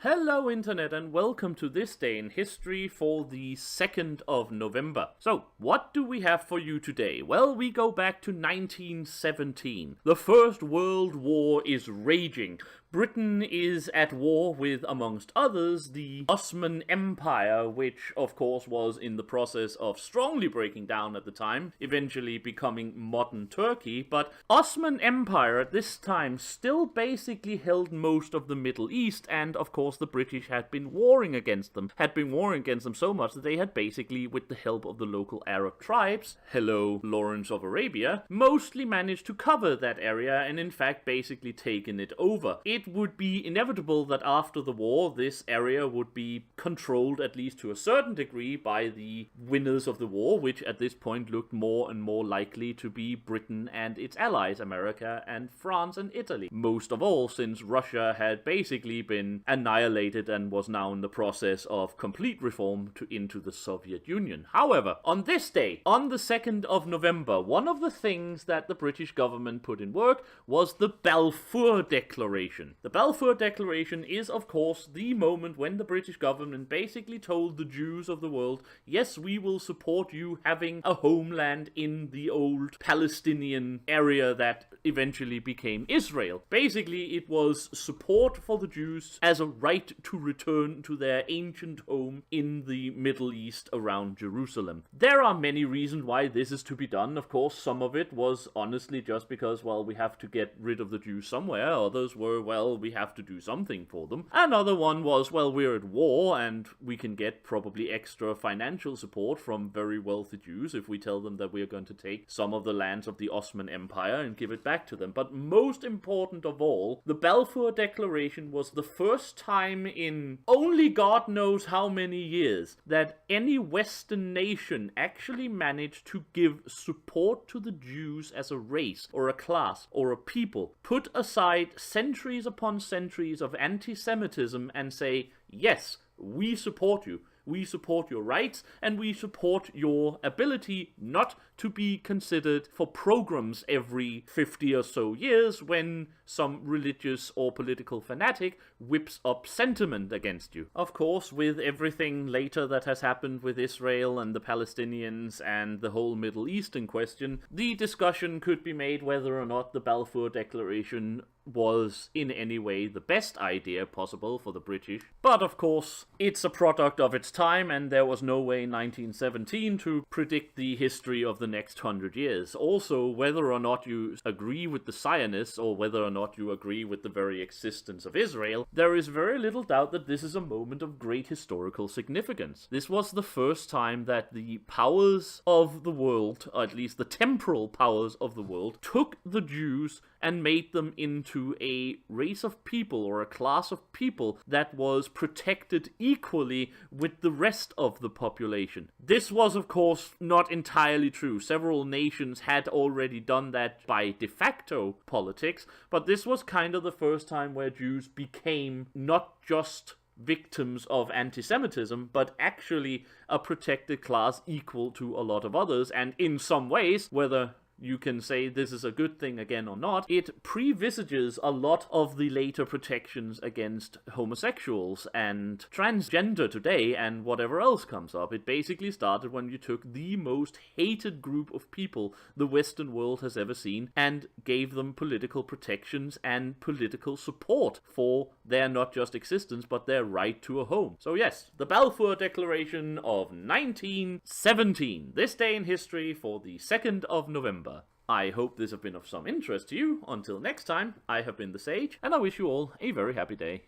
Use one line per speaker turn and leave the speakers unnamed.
Hello Internet and welcome to this day in history for the 2nd of November. So, what do we have for you today? Well, we go back to 1917. The First World War is raging. Britain is at war with, amongst others, the Ottoman Empire, which of course was in the process of strongly breaking down at the time, eventually becoming modern Turkey, but Ottoman Empire at this time still basically held most of the Middle East, and of course the British had been warring against them so much that they had basically, with the help of the local Arab tribes, hello Lawrence of Arabia, mostly managed to cover that area and in fact basically taken it over. It would be inevitable that after the war this area would be controlled at least to a certain degree by the winners of the war, which at this point looked more and more likely to be Britain and its allies, America and France and Italy. Most of all, since Russia had basically been annihilated and was now in the process of complete reform into the Soviet Union. However, on this day, on the 2nd of November, one of the things that the British government put in work was the Balfour Declaration. The Balfour Declaration is, of course, the moment when the British government basically told the Jews of the world, yes, we will support you having a homeland in the old Palestinian area that eventually became Israel. Basically, it was support for the Jews as a right to return to their ancient home in the Middle East around Jerusalem. There are many reasons why this is to be done. Of course, some of it was honestly just because, well, we have to get rid of the Jews somewhere. Others were, well, we have to do something for them. Another one was, well, we're at war and we can get probably extra financial support from very wealthy Jews if we tell them that we are going to take some of the lands of the Ottoman Empire and give it back to them. But most important of all, the Balfour Declaration was the first time in only God knows how many years that any Western nation actually managed to give support to the Jews as a race or a class or a people, put aside centuries upon centuries of anti-Semitism and say, yes, we support you. We support your rights, and we support your ability not to be considered for programs every 50 or so years when some religious or political fanatic whips up sentiment against you. Of course, with everything later that has happened with Israel and the Palestinians and the whole Middle East in question, the discussion could be made whether or not the Balfour Declaration was in any way the best idea possible for the British. But of course, it's a product of its time, and there was no way in 1917 to predict the history of the next 100 years. Also, whether or not you agree with the Zionists, or whether or not you agree with the very existence of Israel, there is very little doubt that this is a moment of great historical significance. This was the first time that the powers of the world, or at least the temporal powers of the world, took the Jews and made them into a race of people or a class of people that was protected equally with the rest of the population. This was, of course, not entirely true. Several nations had already done that by de facto politics, but this was kind of the first time where Jews became not just victims of anti-Semitism, but actually a protected class equal to a lot of others, and in some ways, whether you can say this is a good thing again or not, it previsages a lot of the later protections against homosexuals and transgender today and whatever else comes up. It basically started when you took the most hated group of people the Western world has ever seen and gave them political protections and political support for their not just existence but their right to a home. So yes, the Balfour Declaration of 1917, this day in history for the 2nd of November. I hope this has been of some interest to you. Until next time, I have been the Sage, and I wish you all a very happy day.